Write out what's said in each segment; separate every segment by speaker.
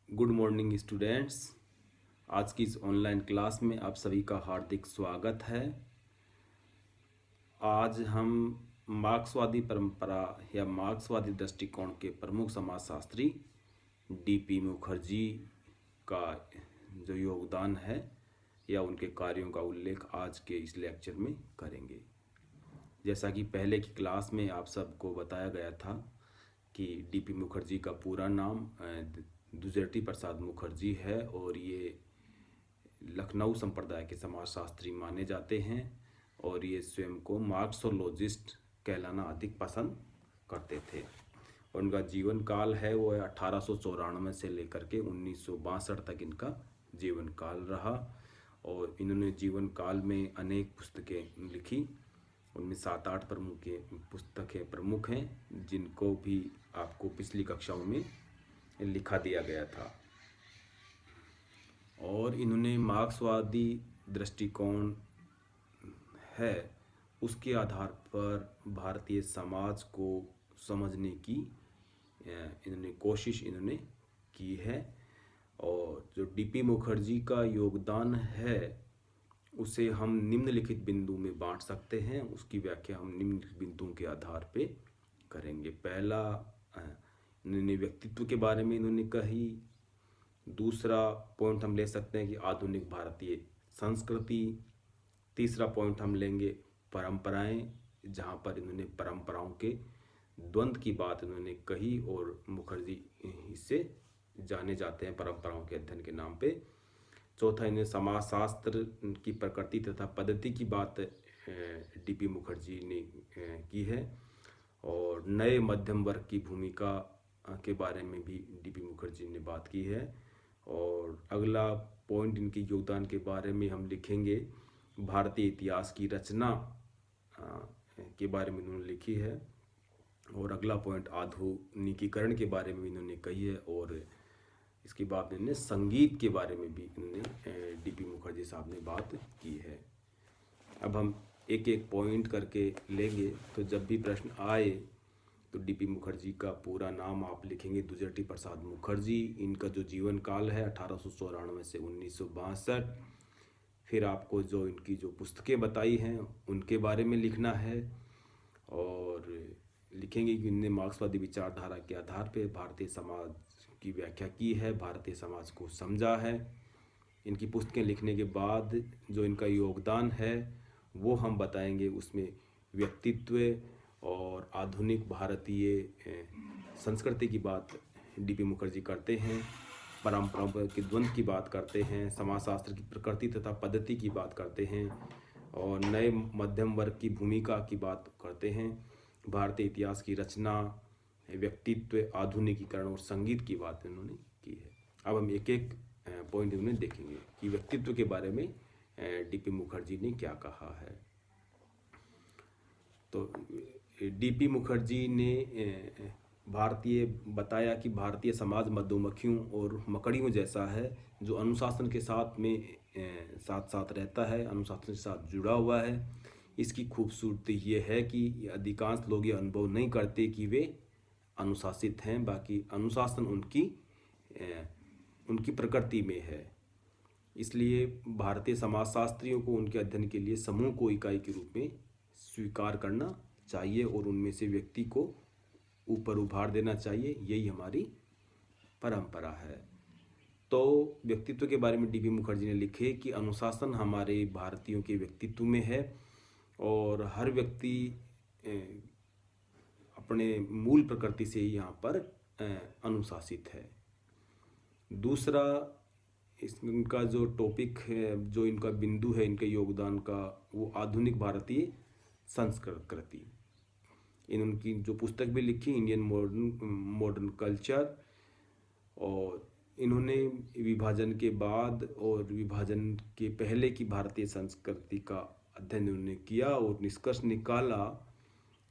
Speaker 1: Good morning students. आज की इस ऑनलाइन क्लास में आप सभी का हार्दिक स्वागत है। आज हम मार्क्सवादी परंपरा या मार्क्सवादी दृष्टिकोण के प्रमुख समाजशास्त्री डीपी मुखर्जी का जो योगदान है या उनके कार्यों का उल्लेख आज के इस लेक्चर में करेंगे। जैसा कि पहले की क्लास में आप सबको बताया गया था कि डीपी मुखर्जी का पूरा नाम द्विजटी प्रसाद मुखर्जी है और ये लखनऊ संप्रदाय के समाजशास्त्री माने जाते हैं और ये स्वयं को मार्क्सोलॉजिस्ट कहलाना अधिक पसंद करते थे। और उनका जीवन काल है वो 1894 से लेकर के 1962 तक इनका जीवन काल रहा और इन्होंने जीवन काल में अनेक पुस्तकें लिखी। उनमें 7-8 पुस्तकें प्रमुख हैं जिनको भी आपको पिछली कक्षाओं में लिखा दिया गया था। और इन्होंने मार्क्सवादी दृष्टिकोण है उसके आधार पर भारतीय समाज को समझने की इन्होंने कोशिश की है। और जो डीपी मुखर्जी का योगदान है उसे हम निम्नलिखित बिंदु में बांट सकते हैं। उसकी व्याख्या हम निम्नलिखित बिंदुओं के आधार पे करेंगे। पहला, इन्होंने व्यक्तित्व के बारे में इन्होंने कही। दूसरा पॉइंट हम ले सकते हैं कि आधुनिक भारतीय संस्कृति। तीसरा पॉइंट हम लेंगे परंपराएं, जहाँ पर इन्होंने परंपराओं के द्वंद्व की बात इन्होंने कही और मुखर्जी इससे जाने जाते हैं परंपराओं के अध्ययन के नाम पे। चौथा, इन्हें समाजशास्त्र की प्रकृति तथा पद्धति की बात डीपी मुखर्जी ने की है। और नए मध्यम वर्ग की भूमिका के बारे में भी डीपी मुखर्जी ने बात की है। और अगला पॉइंट इनके योगदान के बारे में हम लिखेंगे भारतीय इतिहास की रचना के बारे में इन्होंने लिखी है। और अगला पॉइंट आधुनिकीकरण के बारे में इन्होंने कही है। और इसके बाद इन्होंने संगीत के बारे में भी इन्होंने डीपी मुखर्जी साहब ने बात की है। अब हम एक एक पॉइंट करके लेंगे, तो जब भी प्रश्न आए तो डीपी मुखर्जी का पूरा नाम आप लिखेंगे द्विजटी प्रसाद मुखर्जी। इनका जो जीवन काल है 1894 से 1962। फिर आपको जो इनकी जो पुस्तकें बताई हैं उनके बारे में लिखना है और लिखेंगे कि इनने मार्क्सवादी विचारधारा के आधार पर भारतीय समाज की व्याख्या की है, भारतीय समाज को समझा है। इनकी पुस्तकें लिखने के बाद जो इनका योगदान है वो हम बताएंगे। उसमें व्यक्तित्व और आधुनिक भारतीय संस्कृति की बात डीपी मुखर्जी करते हैं, परंपराओं के द्वंद्व की बात करते हैं, समाजशास्त्र की प्रकृति तथा पद्धति की बात करते हैं और नए मध्यम वर्ग की भूमिका की बात करते हैं, भारतीय इतिहास की रचना, व्यक्तित्व, आधुनिकीकरण और संगीत की बात इन्होंने की है। अब हम एक एक पॉइंट इन्होंने देखेंगे कि व्यक्तित्व के बारे में डीपी मुखर्जी ने क्या कहा है। तो डीपी मुखर्जी ने बताया कि भारतीय समाज मधुमक्खियों और मकड़ियों जैसा है जो अनुशासन के साथ साथ रहता है, अनुशासन के साथ जुड़ा हुआ है। इसकी खूबसूरती ये है कि अधिकांश लोग ये अनुभव नहीं करते कि वे अनुशासित हैं, बाकी अनुशासन उनकी प्रकृति में है। इसलिए भारतीय समाजशास्त्रियों को उनके अध्ययन के लिए समूह को इकाई के रूप में स्वीकार करना चाहिए और उनमें से व्यक्ति को ऊपर उभार देना चाहिए। यही हमारी परंपरा है। तो व्यक्तित्व के बारे में डीपी मुखर्जी ने लिखे कि अनुशासन हमारे भारतीयों के व्यक्तित्व में है और हर व्यक्ति अपने मूल प्रकृति से यहाँ पर अनुशासित है। दूसरा, इनका जो टॉपिक है, जो इनका बिंदु है इनके योगदान का, वो आधुनिक भारतीय संस्कृति। इनकी जो पुस्तक भी लिखी इंडियन मॉडर्न कल्चर, और इन्होंने विभाजन के बाद और विभाजन के पहले की भारतीय संस्कृति का अध्ययन उन्होंने किया और निष्कर्ष निकाला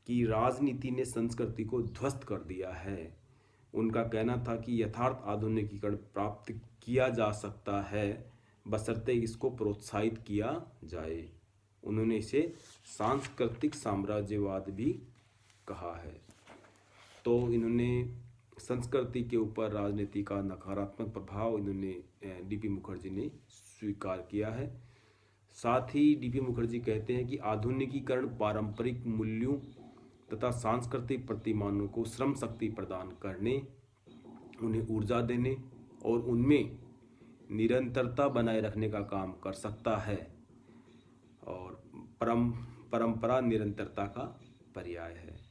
Speaker 1: कि राजनीति ने संस्कृति को ध्वस्त कर दिया है। उनका कहना था कि यथार्थ आधुनिकीकरण प्राप्त किया जा सकता है बशर्ते इसको प्रोत्साहित किया जाए। उन्होंने इसे सांस्कृतिक साम्राज्यवाद भी कहा है। तो इन्होंने संस्कृति के ऊपर राजनीति का नकारात्मक प्रभाव इन्होंने डीपी मुखर्जी ने स्वीकार किया है। साथ ही डीपी मुखर्जी कहते हैं कि आधुनिकीकरण पारंपरिक मूल्यों तथा सांस्कृतिक प्रतिमानों को श्रम शक्ति प्रदान करने, उन्हें ऊर्जा देने और उनमें निरंतरता बनाए रखने का काम कर सकता है। और परंपरा निरंतरता का पर्याय है।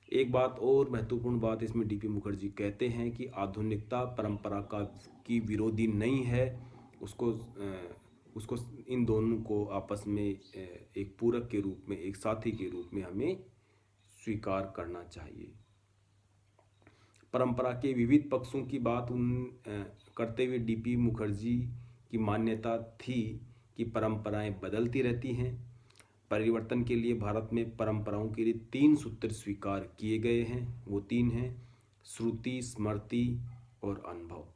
Speaker 1: एक बात और महत्वपूर्ण बात इसमें डीपी मुखर्जी कहते हैं कि आधुनिकता परंपरा की विरोधी नहीं है, उसको इन दोनों को आपस में एक पूरक के रूप में, एक साथी के रूप में हमें स्वीकार करना चाहिए। परंपरा के विविध पक्षों की बात करते हुए डीपी मुखर्जी की मान्यता थी कि परंपराएं बदलती रहती हैं। परिवर्तन के लिए भारत में परंपराओं के लिए 3 सूत्र स्वीकार किए गए हैं। वो 3 हैं: श्रुति, स्मृति और अनुभव।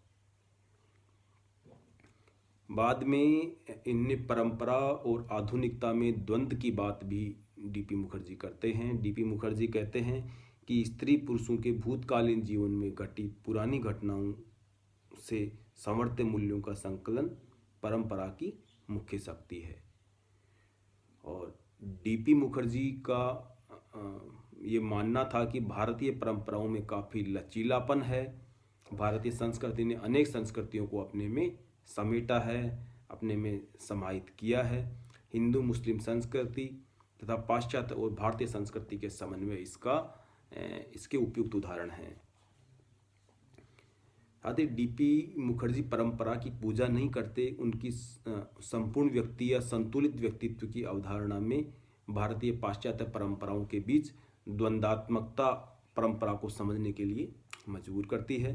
Speaker 1: बाद में इनने परंपरा और आधुनिकता में द्वंद्व की बात भी डीपी मुखर्जी करते हैं। डीपी मुखर्जी कहते हैं कि स्त्री पुरुषों के भूतकालीन जीवन में घटी पुरानी घटनाओं से संवर्धित मूल्यों का संकलन परंपरा की मुख्य शक्ति है। और डीपी मुखर्जी का ये मानना था कि भारतीय परंपराओं में काफ़ी लचीलापन है। भारतीय संस्कृति ने अनेक संस्कृतियों को अपने में समेटा है, अपने में समाहित किया है। हिंदू मुस्लिम संस्कृति तथा पाश्चात्य और भारतीय संस्कृति के समन्वय इसके उपयुक्त उदाहरण हैं। साथ ही डीपी मुखर्जी परंपरा की पूजा नहीं करते। उनकी संपूर्ण व्यक्ति या संतुलित व्यक्तित्व की अवधारणा में भारतीय पाश्चात्य परंपराओं के बीच द्वंद्वात्मकता परंपरा को समझने के लिए मजबूर करती है।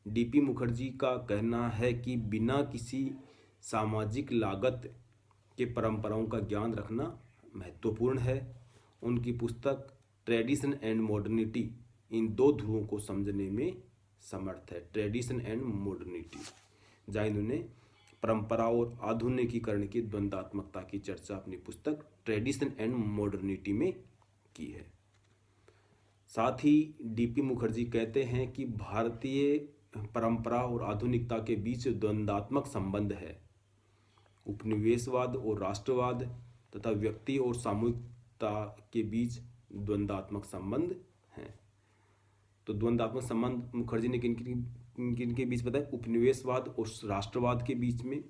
Speaker 1: डीपी मुखर्जी का कहना है कि बिना किसी सामाजिक लागत के परंपराओं का ज्ञान रखना महत्वपूर्ण है। उनकी पुस्तक ट्रेडिशन एंड मॉडर्निटी इन 2 ध्रुवों को समझने में समर्थ है। ट्रेडिशन एंड मॉडर्निटी, जहाँ इन्होंने परंपरा और आधुनिकीकरण की द्वंद्वात्मकता की चर्चा अपनी पुस्तक ट्रेडिशन एंड मॉडर्निटी में की है। साथ ही डीपी मुखर्जी कहते हैं कि भारतीय परंपरा और आधुनिकता के बीच द्वंद्वात्मक संबंध है। उपनिवेशवाद और राष्ट्रवाद तथा व्यक्ति और सामूहिकता के बीच द्वंद्वात्मक संबंध हैं। तो द्वंद्वात्मक संबंध मुखर्जी ने किन के बीच बताया? उपनिवेशवाद और राष्ट्रवाद के बीच में,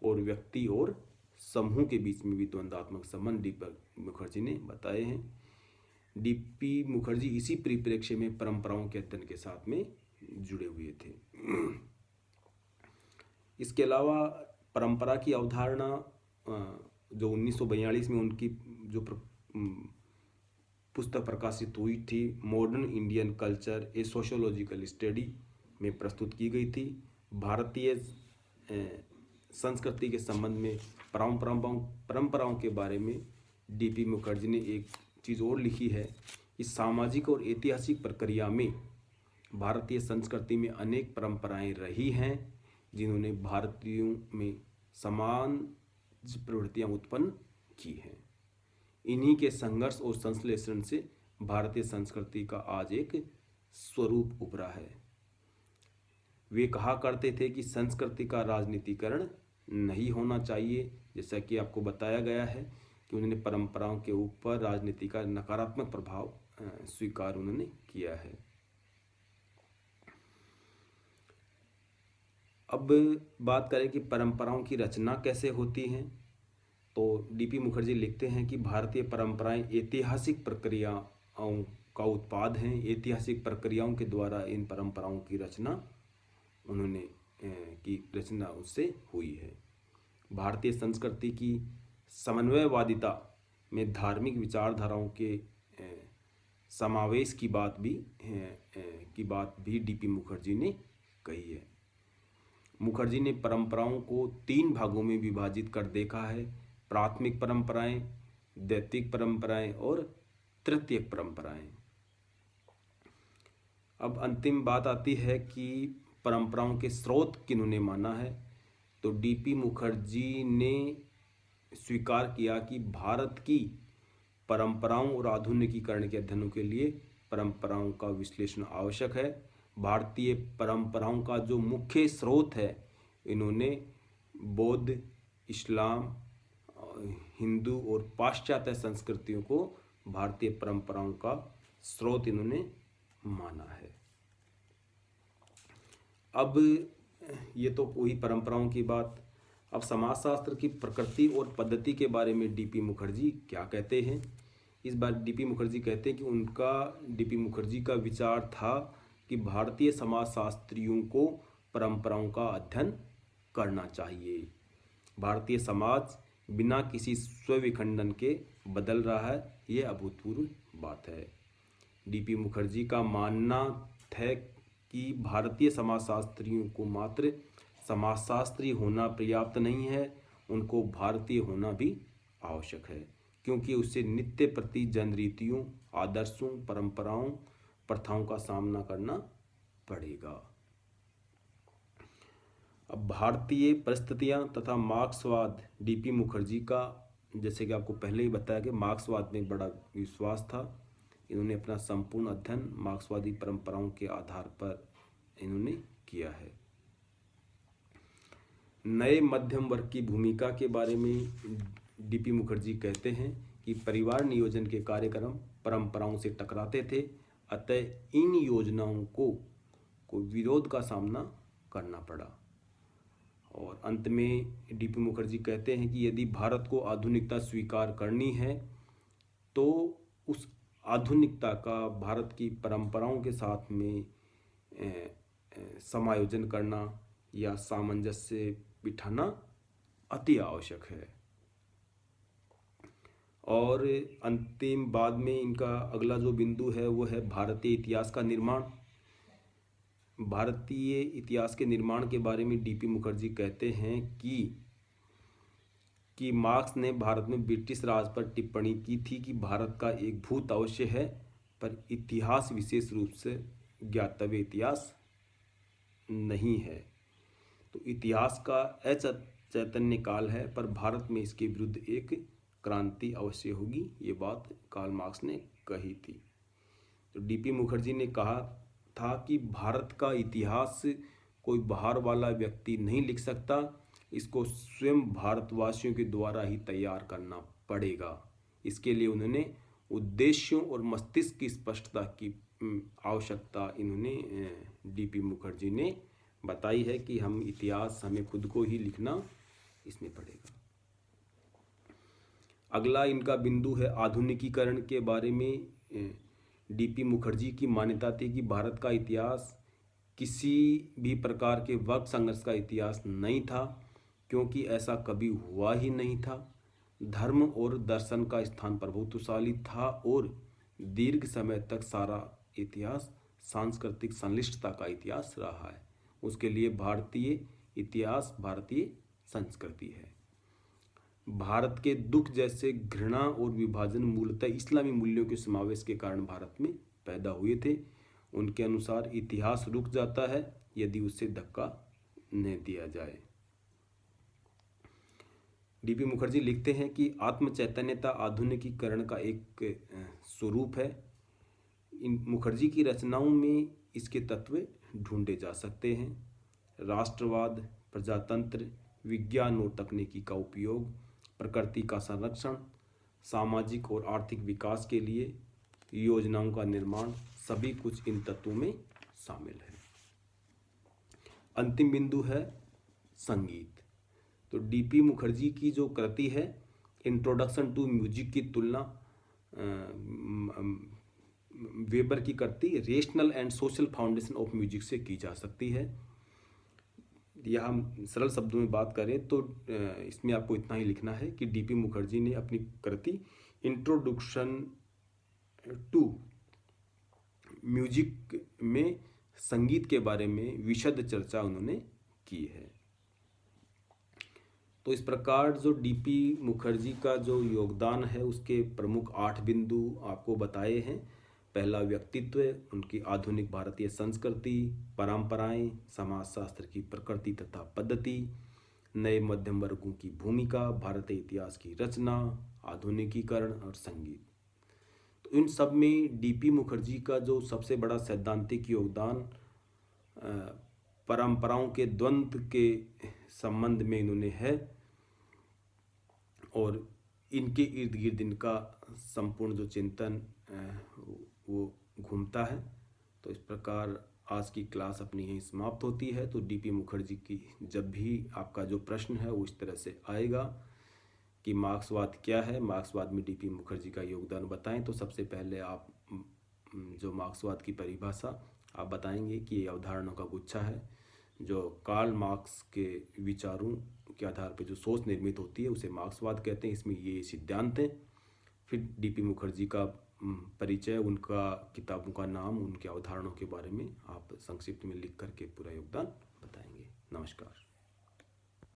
Speaker 1: और व्यक्ति और समूह के बीच में भी द्वंद्वात्मक संबंध डीपी मुखर्जी ने बताए हैं। डीपी मुखर्जी इसी परिप्रेक्ष्य में परंपराओं के अध्ययन के साथ में जुड़े हुए थे। इसके अलावा परंपरा की अवधारणा जो 1942 में उनकी जो पुस्तक प्रकाशित हुई थी, मॉडर्न इंडियन कल्चर ए सोशियोलॉजिकल स्टडी, में प्रस्तुत की गई थी। भारतीय संस्कृति के संबंध में परंपराओं के बारे में डीपी मुखर्जी ने एक चीज़ और लिखी है कि सामाजिक और ऐतिहासिक प्रक्रिया में भारतीय संस्कृति में अनेक परंपराएं रही हैं जिन्होंने भारतीयों में समान प्रवृत्तियां उत्पन्न की हैं। इन्हीं के संघर्ष और संश्लेषण से भारतीय संस्कृति का आज एक स्वरूप उभरा है। वे कहा करते थे कि संस्कृति का राजनीतिकरण नहीं होना चाहिए, जैसा कि आपको बताया गया है कि उन्होंने परंपराओं के ऊपर राजनीति का नकारात्मक प्रभाव स्वीकार उन्होंने किया है। अब बात करें कि परंपराओं की रचना कैसे होती हैं, तो डीपी मुखर्जी लिखते हैं कि भारतीय परंपराएं ऐतिहासिक प्रक्रियाओं का उत्पाद हैं। ऐतिहासिक प्रक्रियाओं के द्वारा इन परंपराओं की रचना उससे हुई है। भारतीय संस्कृति की समन्वयवादिता में धार्मिक विचारधाराओं के समावेश की बात भी डीपी मुखर्जी ने कही है। मुखर्जी ने परंपराओं को 3 भागों में विभाजित कर देखा है: प्राथमिक परंपराएं, दैतिक परंपराएं और तृतीयक परंपराएं। अब अंतिम बात आती है कि परंपराओं के स्रोत किन्होंने माना है, तो डीपी मुखर्जी ने स्वीकार किया कि भारत की परंपराओं और आधुनिकीकरण के अध्ययनों के लिए परंपराओं का विश्लेषण आवश्यक है। भारतीय परंपराओं का जो मुख्य स्रोत है, इन्होंने बौद्ध, इस्लाम, हिंदू और पाश्चात्य संस्कृतियों को भारतीय परंपराओं का स्रोत इन्होंने माना है। अब ये तो हुई परंपराओं की बात। अब समाजशास्त्र की प्रकृति और पद्धति के बारे में डीपी मुखर्जी क्या कहते हैं। इस बार डीपी मुखर्जी कहते हैं कि डीपी मुखर्जी का विचार था कि भारतीय समाजशास्त्रियों को परंपराओं का अध्ययन करना चाहिए। भारतीय समाज बिना किसी स्व-विखंडन के बदल रहा है, ये अभूतपूर्व बात है। डीपी मुखर्जी का मानना है कि भारतीय समाजशास्त्रियों को मात्र समाजशास्त्री होना पर्याप्त नहीं है, उनको भारतीय होना भी आवश्यक है, क्योंकि उससे नित्य प्रति जनरीतियों, आदर्शों, परंपराओं, प्रथाओं का सामना करना पड़ेगा। अब भारतीय परिस्थितियां तथा मार्क्सवाद, डीपी मुखर्जी का, जैसे कि आपको पहले ही बताया कि मार्क्सवाद में बड़ा विश्वास था। इन्होंने अपना संपूर्ण अध्ययन मार्क्सवादी परंपराओं के आधार पर इन्होंने किया है। नए मध्यम वर्ग की भूमिका के बारे में डीपी मुखर्जी कहते हैं कि परिवार नियोजन के कार्यक्रम परंपराओं से टकराते थे, अतः इन योजनाओं को विरोध का सामना करना पड़ा। और अंत में डीपी मुखर्जी कहते हैं कि यदि भारत को आधुनिकता स्वीकार करनी है तो उस आधुनिकता का भारत की परंपराओं के साथ में समायोजन करना या सामंजस्य बिठाना अति आवश्यक है। और अंतिम बाद में इनका अगला जो बिंदु है वो है भारतीय इतिहास का निर्माण। भारतीय इतिहास के निर्माण के बारे में डीपी मुखर्जी कहते हैं कि मार्क्स ने भारत में ब्रिटिश राज पर टिप्पणी की थी कि भारत का एक भूत अवश्य है, पर इतिहास विशेष रूप से ज्ञातव्य इतिहास नहीं है। तो इतिहास का अचैतन्य काल है, पर भारत में इसके विरुद्ध एक क्रांति अवश्य होगी। ये बात कार्ल मार्क्स ने कही थी। तो डीपी मुखर्जी ने कहा था कि भारत का इतिहास कोई बाहर वाला व्यक्ति नहीं लिख सकता, इसको स्वयं भारतवासियों के द्वारा ही तैयार करना पड़ेगा। इसके लिए उन्होंने उद्देश्यों और मस्तिष्क की स्पष्टता की आवश्यकता इन्होंने डीपी मुखर्जी ने बताई है कि हम इतिहास हमें खुद को ही लिखना इसमें पड़ेगा। अगला इनका बिंदु है आधुनिकीकरण के बारे में। डीपी मुखर्जी की मान्यता थी कि भारत का इतिहास किसी भी प्रकार के वर्ग संघर्ष का इतिहास नहीं था, क्योंकि ऐसा कभी हुआ ही नहीं था। धर्म और दर्शन का स्थान प्रभुत्वशाली था और दीर्घ समय तक सारा इतिहास सांस्कृतिक संलिष्टता का इतिहास रहा है। उसके लिए भारतीय इतिहास भारतीय संस्कृति है। भारत के दुख जैसे घृणा और विभाजन मूलतः इस्लामी मूल्यों के समावेश के कारण भारत में पैदा हुए थे। उनके अनुसार इतिहास रुक जाता है यदि उसे धक्का न दिया जाए। डीपी मुखर्जी लिखते हैं कि आत्म चैतन्यता आधुनिकीकरण का एक स्वरूप है। इन मुखर्जी की रचनाओं में इसके तत्व ढूंढे जा सकते हैं। राष्ट्रवाद, प्रजातंत्र, विज्ञान और तकनीकी का उपयोग, प्रकृति का संरक्षण, सामाजिक और आर्थिक विकास के लिए योजनाओं का निर्माण, सभी कुछ इन तत्वों में शामिल है। अंतिम बिंदु है संगीत। तो डीपी मुखर्जी की जो कृति है इंट्रोडक्शन टू म्यूजिक की तुलना वेबर की कृति rational and social foundation of music से की जा सकती है। या हम सरल शब्दों में बात करें तो इसमें आपको इतना ही लिखना है कि डीपी मुखर्जी ने अपनी कृति इंट्रोडक्शन टू म्यूजिक में संगीत के बारे में विशद चर्चा उन्होंने की है। तो इस प्रकार जो डीपी मुखर्जी का जो योगदान है उसके प्रमुख 8 बिंदु आपको बताए हैं। पहला व्यक्तित्व, उनकी आधुनिक भारतीय संस्कृति, परंपराएं, समाजशास्त्र की प्रकृति तथा पद्धति, नए मध्यम वर्गों की भूमिका, भारतीय इतिहास की रचना, आधुनिकीकरण और संगीत। तो इन सब में डीपी मुखर्जी का जो सबसे बड़ा सैद्धांतिक योगदान परंपराओं के द्वंद्व के संबंध में इन्होंने है, और इनके इर्द गिर्द इनका संपूर्ण जो चिंतन वो घूमता है। तो इस प्रकार आज की क्लास अपनी यहीं समाप्त होती है। तो डीपी मुखर्जी की जब भी आपका जो प्रश्न है वो इस तरह से आएगा कि मार्क्सवाद क्या है, मार्क्सवाद में डीपी मुखर्जी का योगदान बताएं, तो सबसे पहले आप जो मार्क्सवाद की परिभाषा आप बताएंगे कि ये अवधारणाओं का गुच्छा है जो कार्ल मार्क्स के विचारों के आधार पर जो सोच निर्मित होती है उसे मार्क्सवाद कहते हैं। इसमें ये सिद्धांत हैं। फिर डीपी मुखर्जी का परिचय, उनका किताबों का नाम, उनके अवधारणाओं के बारे में आप संक्षिप्त में लिख करके पूरा योगदान बताएंगे। नमस्कार।